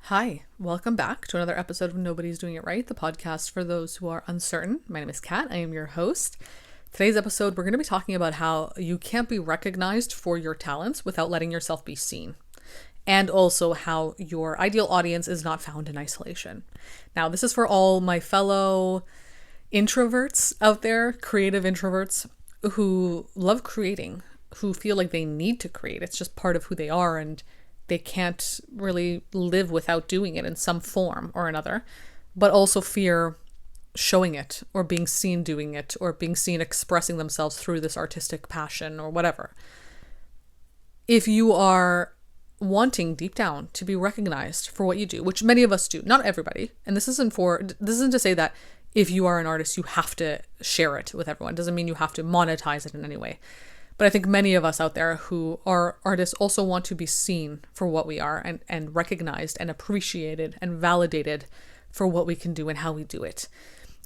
Hi, welcome back to another episode of Nobody's Doing It Right, the podcast for those who are uncertain. My name is Kat. I am your host. Today's episode, we're going to be talking about how you can't be recognized for your talents without letting yourself be seen, and also how your ideal audience is not found in isolation. Now, this is for all my fellow introverts out there, creative introverts who love creating, who feel like they need to create. It's just part of who they are, and they can't really live without doing it in some form or another, but also fear showing it or being seen doing it or being seen expressing themselves through this artistic passion or whatever. If you are wanting deep down to be recognized for what you do, which many of us do, not everybody, and this isn't to say that if you are an artist, you have to share it with everyone. It doesn't mean you have to monetize it in any way. But I think many of us out there who are artists also want to be seen for what we are and recognized and appreciated and validated for what we can do and how we do it.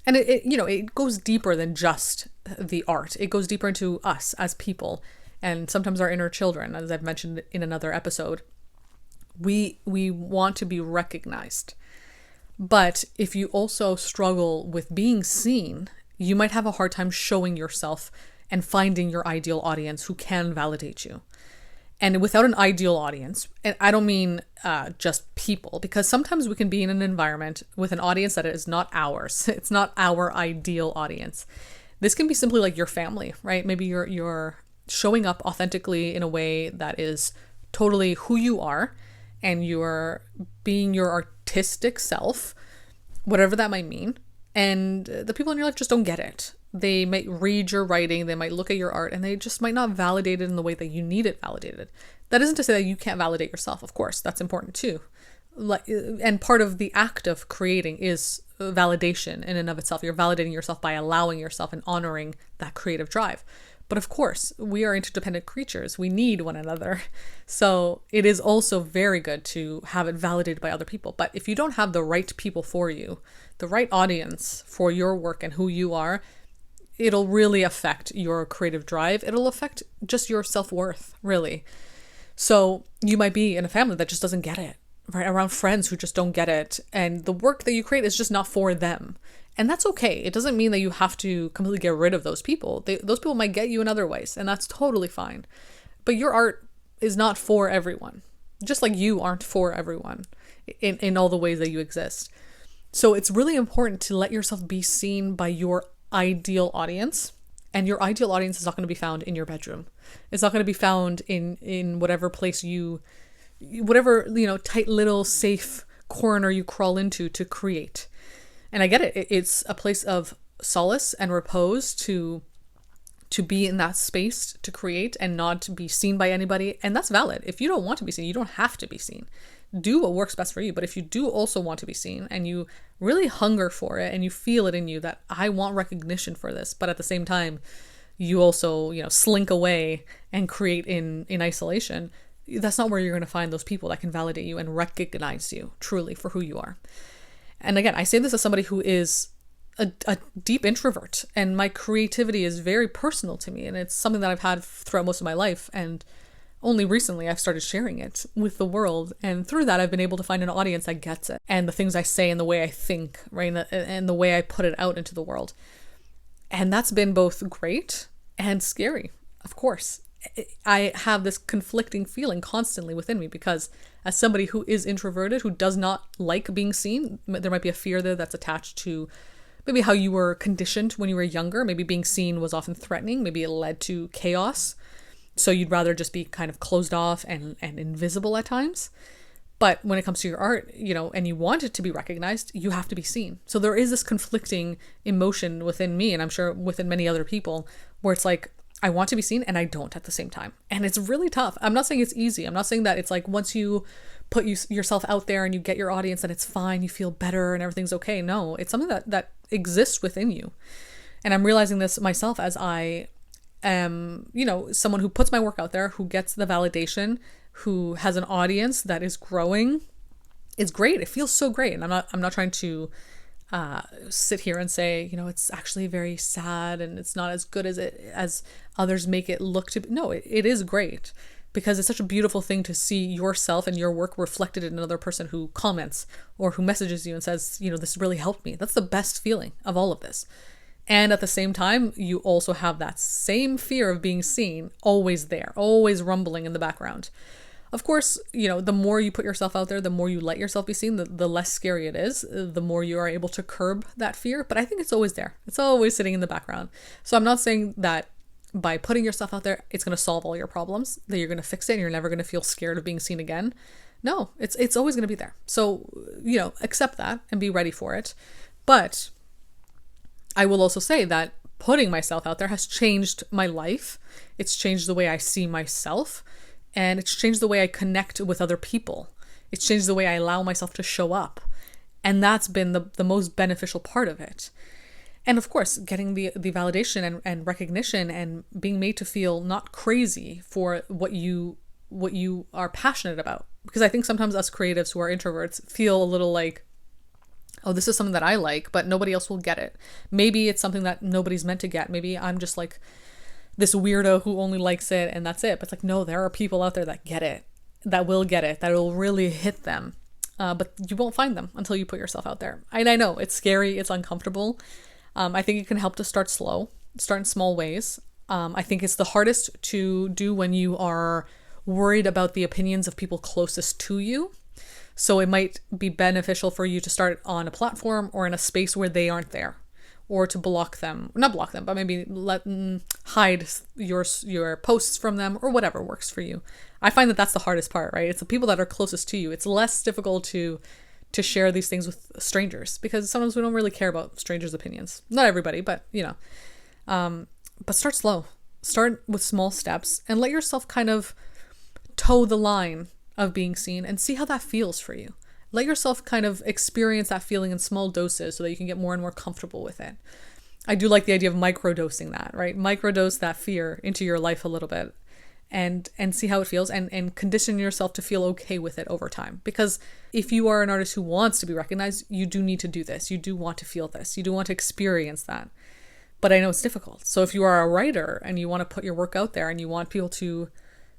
And it goes deeper than just the art. It goes deeper into us as people and sometimes our inner children, as I've mentioned in another episode. We want to be recognized. But if you also struggle with being seen, you might have a hard time showing yourself and finding your ideal audience who can validate you. And without an ideal audience, and I don't mean just people, because sometimes we can be in an environment with an audience that is not ours. It's not our ideal audience. This can be simply like your family, right? Maybe you're showing up authentically in a way that is totally who you are, and you're being your artistic self, whatever that might mean. And the people in your life just don't get it. They might read your writing, they might look at your art, and they just might not validate it in the way that you need it validated. That isn't to say that you can't validate yourself, of course, that's important too. And part of the act of creating is validation in and of itself. You're validating yourself by allowing yourself and honoring that creative drive. But of course, we are interdependent creatures. We need one another. So it is also very good to have it validated by other people. But if you don't have the right people for you, the right audience for your work and who you are, it'll really affect your creative drive. It'll affect just your self-worth, really. So you might be in a family that just doesn't get it, right? Around friends who just don't get it. And the work that you create is just not for them. And that's okay. It doesn't mean that you have to completely get rid of those people. Those people might get you in other ways, and that's totally fine. But your art is not for everyone, just like you aren't for everyone in all the ways that you exist. So it's really important to let yourself be seen by your ideal audience, and your ideal audience is not going to be found in your bedroom. It's not going to be found in whatever place whatever tight little safe corner you crawl into to create. And I get it. It's a place of solace and repose to be in that space to create and not to be seen by anybody. And that's valid. If you don't want to be seen, you don't have to be seen. Do what works best for you. But if you do also want to be seen and you really hunger for it and you feel it in you that I want recognition for this, but at the same time, you also, slink away and create in isolation, that's not where you're going to find those people that can validate you and recognize you truly for who you are. And again, I say this as somebody who is a deep introvert, and my creativity is very personal to me, and it's something that I've had throughout most of my life, and only recently I've started sharing it with the world, and through that I've been able to find an audience that gets it, and the things I say and the way I think, right, and the way I put it out into the world. And that's been both great and scary, of course. I have this conflicting feeling constantly within me because as somebody who is introverted, who does not like being seen, there might be a fear there that's attached to maybe how you were conditioned when you were younger. Maybe being seen was often threatening. Maybe it led to chaos. So you'd rather just be kind of closed off and invisible at times. But when it comes to your art, and you want it to be recognized, you have to be seen. So there is this conflicting emotion within me, and I'm sure within many other people, where it's like, I want to be seen and I don't at the same time. And it's really tough. I'm not saying it's easy. I'm not saying that it's like once you put yourself out there and you get your audience that it's fine, you feel better and everything's okay. No, it's something that exists within you. And I'm realizing this myself as I am, someone who puts my work out there, who gets the validation, who has an audience that is growing. It's great. It feels so great. And I'm not trying to sit here and say, it's actually very sad and it's not as good as others make it look to be. No, it is great. because it's such a beautiful thing to see yourself and your work reflected in another person who comments or who messages you and says, this really helped me. That's the best feeling of all of this. And at the same time, you also have that same fear of being seen always there, always rumbling in the background. Of course, the more you put yourself out there, the more you let yourself be seen, the less scary it is, the more you are able to curb that fear. But I think it's always there. It's always sitting in the background. So I'm not saying that by putting yourself out there, it's going to solve all your problems, that you're going to fix it and you're never going to feel scared of being seen again. No, it's always going to be there. So, accept that and be ready for it. But I will also say that putting myself out there has changed my life. It's changed the way I see myself, and it's changed the way I connect with other people. It's changed the way I allow myself to show up. And that's been the most beneficial part of it. And of course, getting the validation and recognition and being made to feel not crazy for what you are passionate about. Because I think sometimes us creatives who are introverts feel a little like, oh, this is something that I like, but nobody else will get it. Maybe it's something that nobody's meant to get. Maybe I'm just like this weirdo who only likes it and that's it. But it's like, no, there are people out there that get it, that will get it, that will really hit them. But you won't find them until you put yourself out there. And I know it's scary, it's uncomfortable. I think it can help to start slow, start in small ways. I think it's the hardest to do when you are worried about the opinions of people closest to you. So it might be beneficial for you to start on a platform or in a space where they aren't there, or to not block them, but maybe hide your posts from them, or whatever works for you. I find that that's the hardest part, right? It's the people that are closest to you. It's less difficult to share these things with strangers, because sometimes we don't really care about strangers' opinions. Not everybody, but but start slow. Start with small steps and let yourself kind of toe the line of being seen and see how that feels for you. Let yourself kind of experience that feeling in small doses so that you can get more and more comfortable with it. I do like the idea of microdosing that, right? Microdose that fear into your life a little bit and see how it feels, and condition yourself to feel okay with it over time. Because if you are an artist who wants to be recognized, you do need to do this. You do want to feel this. You do want to experience that. But I know it's difficult. So if you are a writer and you want to put your work out there and you want people to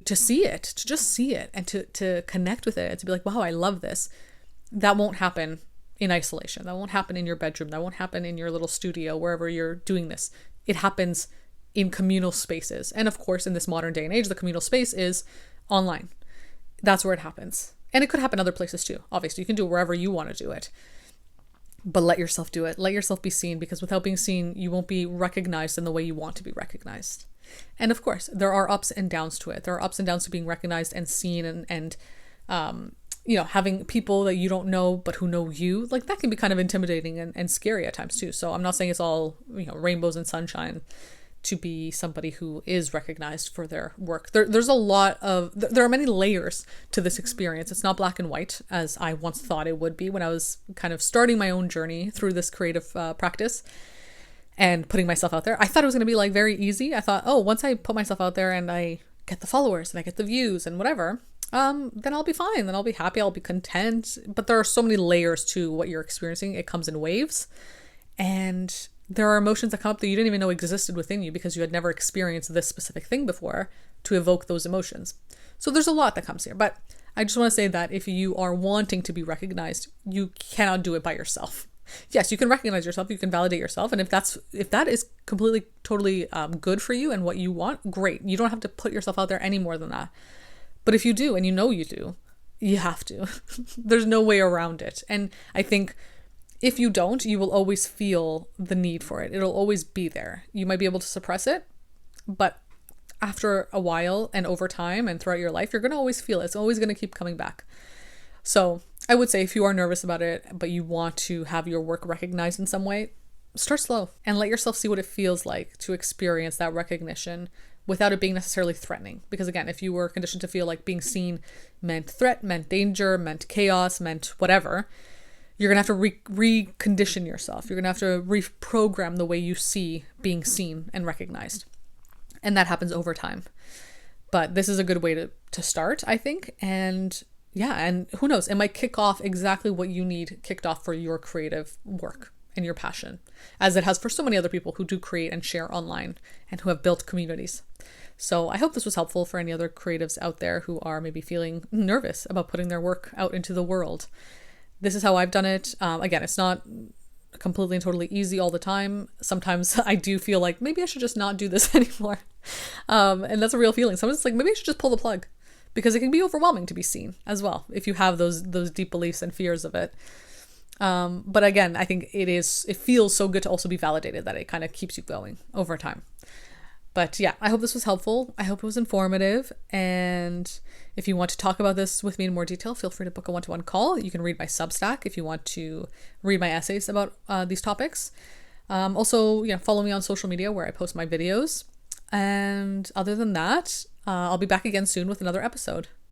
see it, to just see it and to connect with it and to be like, wow, I love this. That won't happen in isolation. That won't happen in your bedroom. That won't happen in your little studio, wherever you're doing this. It happens in communal spaces. And of course, in this modern day and age, the communal space is online. That's where it happens. And it could happen other places too. Obviously, you can do it wherever you want to do it. But let yourself do it. Let yourself be seen, because without being seen, you won't be recognized in the way you want to be recognized. And of course, there are ups and downs to it. There are ups and downs to being recognized and seen and having people that you don't know but who know you. Like, that can be kind of intimidating and scary at times too. So I'm not saying it's all, rainbows and sunshine to be somebody who is recognized for their work. There's there are many layers to this experience. It's not black and white as I once thought it would be when I was kind of starting my own journey through this creative practice and putting myself out there. I thought it was going to be like very easy. I thought, oh, once I put myself out there and I get the followers and I get the views and whatever, then I'll be fine. Then I'll be happy. I'll be content. But there are so many layers to what you're experiencing. It comes in waves, and there are emotions that come up that you didn't even know existed within you because you had never experienced this specific thing before to evoke those emotions. So there's a lot that comes here. But I just want to say that if you are wanting to be recognized, you cannot do it by yourself. Yes, you can recognize yourself, you can validate yourself, and if that is completely, totally good for you and what you want, great. You don't have to put yourself out there any more than that. But if you do, and you know you do, you have to. There's no way around it. And I think if you don't, you will always feel the need for it. It'll always be there. You might be able to suppress it, but after a while and over time and throughout your life, you're going to always feel it. It's always going to keep coming back. So I would say if you are nervous about it, but you want to have your work recognized in some way, start slow and let yourself see what it feels like to experience that recognition without it being necessarily threatening. Because again, if you were conditioned to feel like being seen meant threat, meant danger, meant chaos, meant whatever, you're going to have to recondition yourself. You're going to have to reprogram the way you see being seen and recognized. And that happens over time. But this is a good way to start, I think. And yeah, and who knows, it might kick off exactly what you need kicked off for your creative work and your passion, as it has for so many other people who do create and share online and who have built communities. So I hope this was helpful for any other creatives out there who are maybe feeling nervous about putting their work out into the world. This is how I've done it. Again, it's not completely and totally easy all the time. Sometimes I do feel like maybe I should just not do this anymore. And that's a real feeling. Sometimes it's like, maybe I should just pull the plug, because it can be overwhelming to be seen as well if you have those deep beliefs and fears of it. But again, I think it feels so good to also be validated that it kind of keeps you going over time. But yeah, I hope this was helpful. I hope it was informative. And if you want to talk about this with me in more detail, feel free to book a one-to-one call. You can read my Substack if you want to read my essays about these topics. Also, follow me on social media where I post my videos. And other than that, I'll be back again soon with another episode.